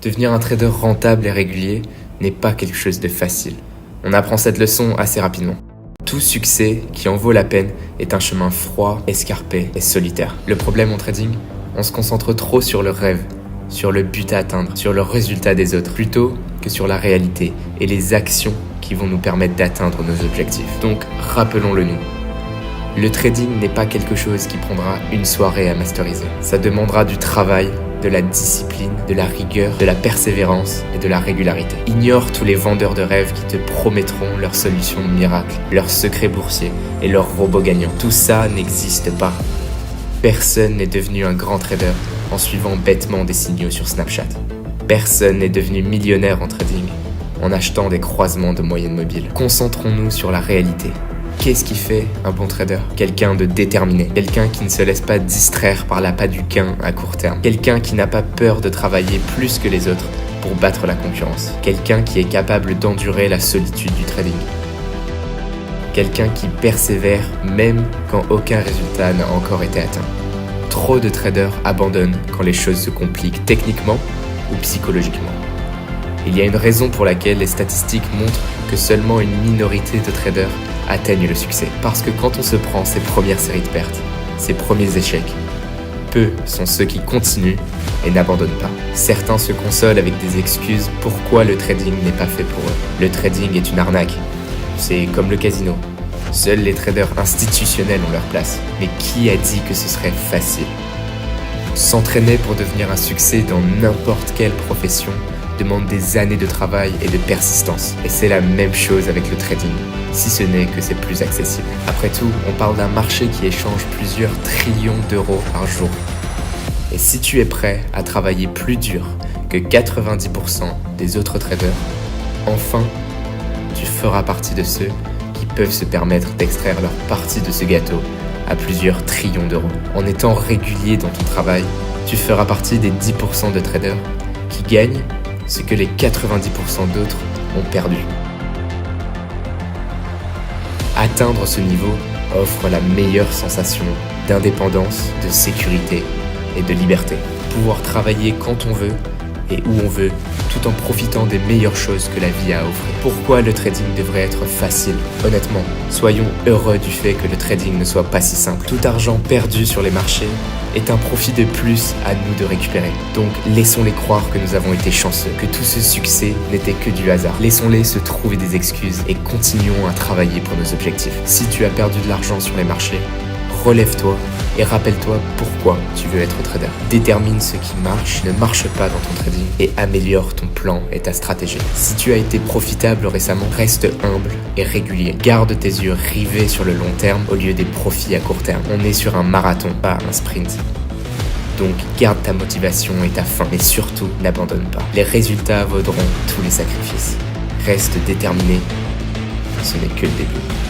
Devenir un trader rentable et régulier n'est pas quelque chose de facile. On apprend cette leçon assez rapidement. Tout succès qui en vaut la peine est un chemin froid, escarpé et solitaire. Le problème en trading, on se concentre trop sur le rêve, sur le but à atteindre, sur le résultat des autres, plutôt que sur la réalité et les actions qui vont nous permettre d'atteindre nos objectifs. Donc, rappelons-le-nous. Le trading n'est pas quelque chose qui prendra une soirée à masteriser. Ça demandera du travail, de la discipline, de la rigueur, de la persévérance et de la régularité. Ignore tous les vendeurs de rêves qui te promettront leurs solutions miracles, leurs secrets boursiers et leurs robots gagnants. Tout ça n'existe pas. Personne n'est devenu un grand trader en suivant bêtement des signaux sur Snapchat. Personne n'est devenu millionnaire en trading en achetant des croisements de moyennes mobiles. Concentrons-nous sur la réalité. Qu'est-ce qui fait un bon trader? Quelqu'un de déterminé, quelqu'un qui ne se laisse pas distraire par l'appât du gain à court terme, quelqu'un qui n'a pas peur de travailler plus que les autres pour battre la concurrence, quelqu'un qui est capable d'endurer la solitude du trading, quelqu'un qui persévère même quand aucun résultat n'a encore été atteint. Trop de traders abandonnent quand les choses se compliquent techniquement ou psychologiquement. Il y a une raison pour laquelle les statistiques montrent que seulement une minorité de traders atteignent le succès. Parce que quand on se prend ses premières séries de pertes, ses premiers échecs, peu sont ceux qui continuent et n'abandonnent pas. Certains se consolent avec des excuses pourquoi le trading n'est pas fait pour eux. Le trading est une arnaque. C'est comme le casino. Seuls les traders institutionnels ont leur place. Mais qui a dit que ce serait facile? S'entraîner pour devenir un succès dans n'importe quelle profession demande des années de travail et de persistance. Et c'est la même chose avec le trading, si ce n'est que c'est plus accessible. Après tout, on parle d'un marché qui échange plusieurs trillions d'euros par jour. Et si tu es prêt à travailler plus dur que 90% des autres traders, enfin, tu feras partie de ceux qui peuvent se permettre d'extraire leur partie de ce gâteau à plusieurs trillions d'euros. En étant régulier dans ton travail, tu feras partie des 10% de traders qui gagnent ce que les 90% d'autres ont perdu. Atteindre ce niveau offre la meilleure sensation d'indépendance, de sécurité et de liberté. Pouvoir travailler quand on veut et où on veut, tout en profitant des meilleures choses que la vie a à offrir. Pourquoi le trading devrait être facile? Honnêtement, soyons heureux du fait que le trading ne soit pas si simple. Tout argent perdu sur les marchés est un profit de plus à nous de récupérer. Donc laissons-les croire que nous avons été chanceux, que tout ce succès n'était que du hasard. Laissons-les se trouver des excuses et continuons à travailler pour nos objectifs. Si tu as perdu de l'argent sur les marchés, relève-toi et rappelle-toi pourquoi tu veux être trader. Détermine ce qui marche, ne marche pas dans ton trading et améliore ton plan et ta stratégie. Si tu as été profitable récemment, reste humble et régulier. Garde tes yeux rivés sur le long terme au lieu des profits à court terme. On est sur un marathon, pas un sprint. Donc garde ta motivation et ta faim, mais surtout n'abandonne pas. Les résultats vaudront tous les sacrifices. Reste déterminé, ce n'est que le début.